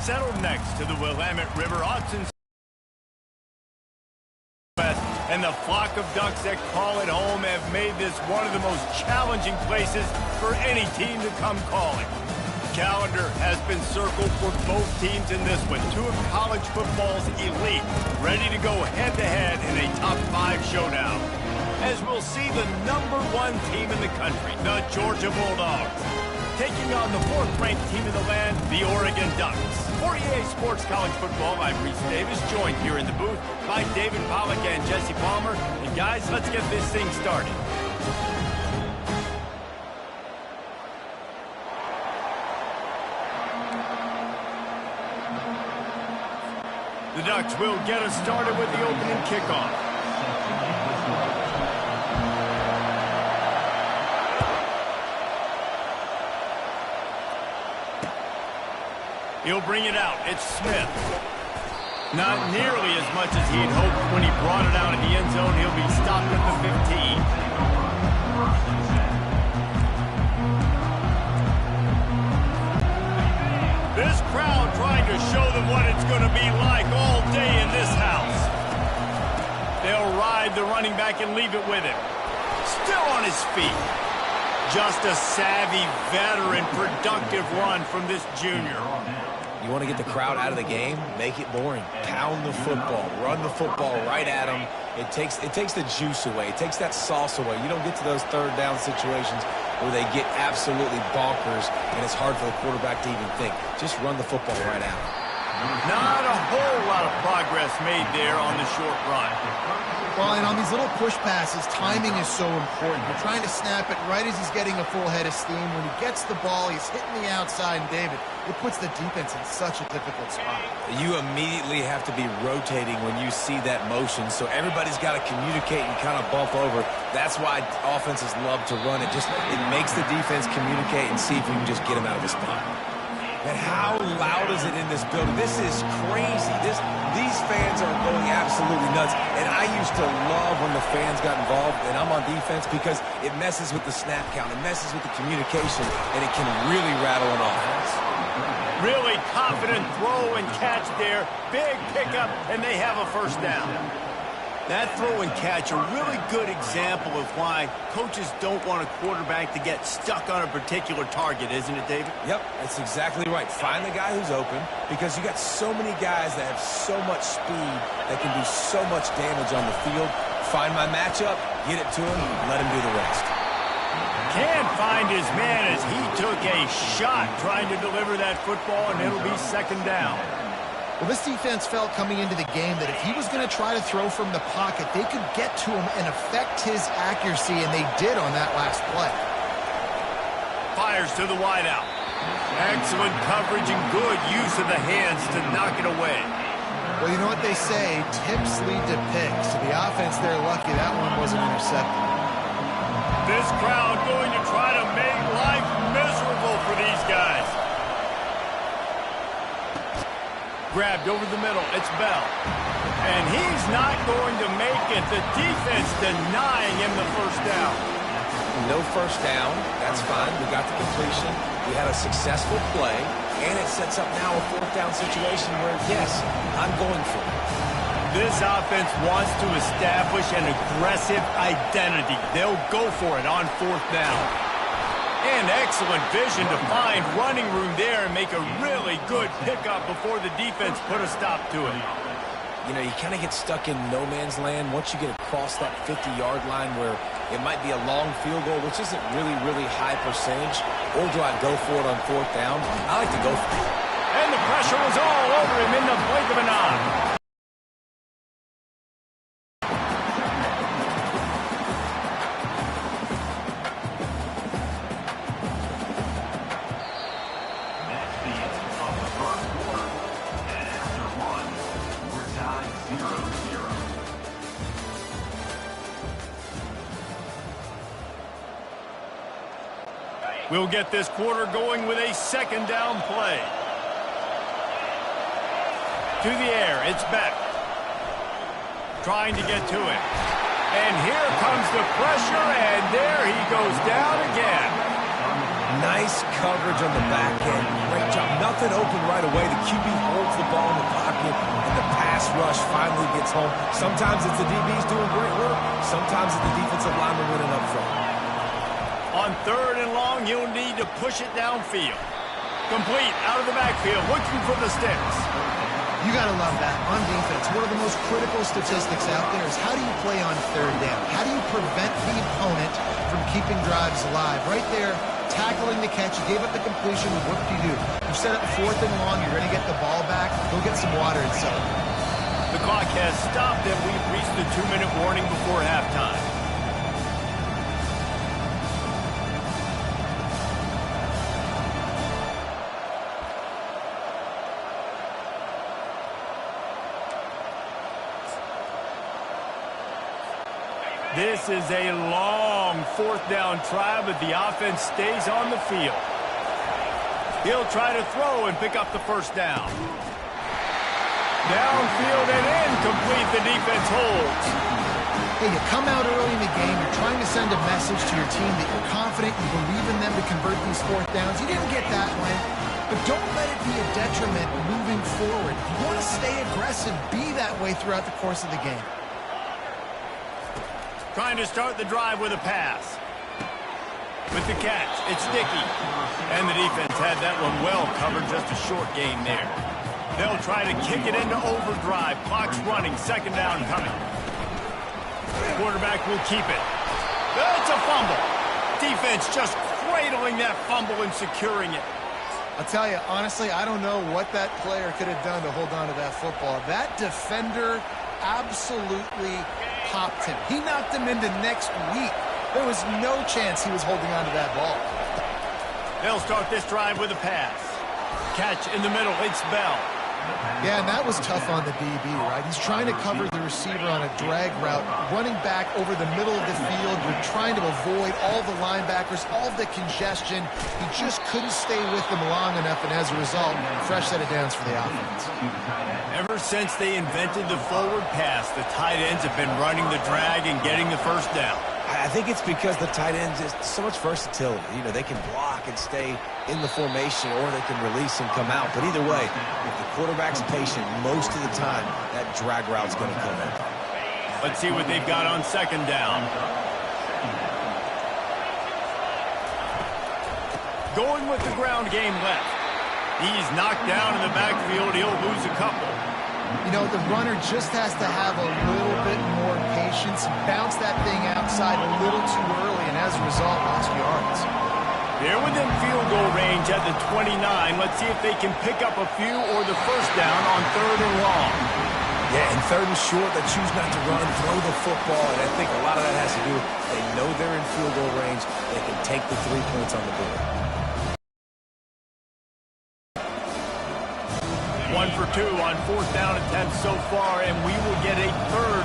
settled next to the Willamette River. Autzen and the flock of ducks that call it home have made this one of the most challenging places for any team to come calling. Calendar has been circled for both teams in this one. Two of college football's elite, ready to go head-to-head in a top-5 showdown. As we'll see the #1 team in the country, the Georgia Bulldogs, taking on the 4th-ranked team in the land, the Oregon Ducks. For EA Sports College Football, I'm Reese Davis, joined here in the booth by David Pollack and Jesse Palmer. And guys, let's get this thing started. The Ducks will get us started with the opening kickoff. He'll bring it out. It's Smith. Not nearly as much as he'd hoped when he brought it out in the end zone. He'll be stopped at the 15. This crowd trying to show them what it's going to be like all day in this house. They'll ride the running back and leave it with him. Still on his feet. Just a savvy, veteran, productive run from this junior. You want to get the crowd out of the game? Make it boring. Pound the football. Run the football right at them. It takes the juice away. It takes that sauce away. You don't get to those third down situations where they get absolutely bonkers, and it's hard for the quarterback to even think. Just run the football right at them. Not a whole lot of progress made there on the short run. Well, and on these little push passes, timing is so important. You're trying to snap it right as he's getting a full head of steam. When he gets the ball, he's hitting the outside, and David, it puts the defense in such a difficult spot. You immediately have to be rotating when you see that motion, so everybody's got to communicate and kind of bump over. That's why offenses love to run it. It makes the defense communicate and see if you can just get him out of the spot. And how loud is it in this building? This is crazy. These fans are going absolutely nuts. And I used to love when the fans got involved, and I'm on defense, because it messes with the snap count. It messes with the communication, and it can really rattle an offense. Really confident throw and catch there. Big pickup, and they have a first down. That throw and catch, a really good example of why coaches don't want a quarterback to get stuck on a particular target, isn't it, David? Yep, that's exactly right. Find the guy who's open, because you got so many guys that have so much speed that can do so much damage on the field. Find my matchup, get it to him, let him do the rest. Can't find his man as he took a shot trying to deliver that football, and it'll be second down. Well, this defense felt coming into the game that if he was going to try to throw from the pocket, they could get to him and affect his accuracy, and they did on that last play. Fires to the wideout. Excellent coverage and good use of the hands to knock it away. Well, you know what they say, tips lead to picks. So the offense, they're lucky that one wasn't intercepted. This crowd going to try to make life miserable for these guys. Grabbed over the middle. It's Bell. And he's not going to make it. The defense denying him the first down. No first down. That's fine. We got the completion. We had a successful play. And it sets up now a fourth down situation where, yes, I'm going for it. This offense wants to establish an aggressive identity. They'll go for it on fourth down. And excellent vision to find running room there and make a really good pickup before the defense put a stop to it. You know, you kind of get stuck in no man's land once you get across that 50-yard line where it might be a long field goal, which isn't really high percentage. Or do I go for it on fourth down? I like to go for it. And the pressure was all over him in the blink of an eye. We'll get this quarter going with a second down play. To the air, it's Beck. Trying to get to it. And here comes the pressure, and there he goes down again. Nice coverage on the back end. Great job. Nothing open right away. The QB holds the ball in the pocket, and the pass rush finally gets home. Sometimes it's the DBs doing great work. Sometimes it's the defensive lineman winning up front. On 3rd and long, you'll need to push it downfield. Complete out of the backfield, looking for the sticks. You got to love that on defense. One of the most critical statistics out there is how do you play on 3rd down? How do you prevent the opponent from keeping drives alive? Right there, tackling the catch, you gave up the completion, what do? You set up 4th and long, you're going to get the ball back, go get some water and settle. The clock has stopped and we've reached the 2-minute warning before halftime. This is a long 4th down try, but the offense stays on the field. He'll try to throw and pick up the 1st down. Downfield and incomplete. The defense holds. Hey, you come out early in the game, you're trying to send a message to your team that you're confident, you believe in them to convert these 4th downs. You didn't get that one, but don't let it be a detriment moving forward. If you want to stay aggressive, be that way throughout the course of the game. Trying to start the drive with a pass. With the catch, it's Dickey. And the defense had that one well covered, just a short gain there. They'll try to kick it into overdrive. Clock's running, 2nd down coming. Quarterback will keep it. That's a fumble. Defense just cradling that fumble and securing it. I'll tell you, honestly, I don't know what that player could have done to hold on to that football. That defender absolutely popped him. He knocked him into next week. There was no chance he was holding on to that ball. They'll start this drive with a pass. Catch in the middle, it's Bell. Yeah, and that was tough on the DB, right? He's trying to cover the receiver on a drag route, running back over the middle of the field. You're trying to avoid all the linebackers, all the congestion. He just couldn't stay with them long enough, and as a result, fresh set of downs for the offense. Ever since they invented the forward pass, the tight ends have been running the drag and getting the 1st down. I think it's because the tight ends is so much versatility. You know, they can block and stay in the formation, or they can release and come out. But either way, if the quarterback's patient, most of the time, that drag route's going to come in. Let's see what they've got on 2nd down. Going with the ground game left. He's knocked down in the backfield. He'll lose a couple. You know, the runner just has to have a little bit more patience, bounce that thing outside a little too early, and as a result, lost yards. They're within field goal range at the 29. Let's see if they can pick up a few or the 1st down on 3rd and long. Yeah, and 3rd and short, they choose not to run, throw the football, and I think a lot of that has to do with they know they're in field goal range. They can take the 3 points on the board. 1 for 2 on 4th down attempts so far, and we will get a 3rd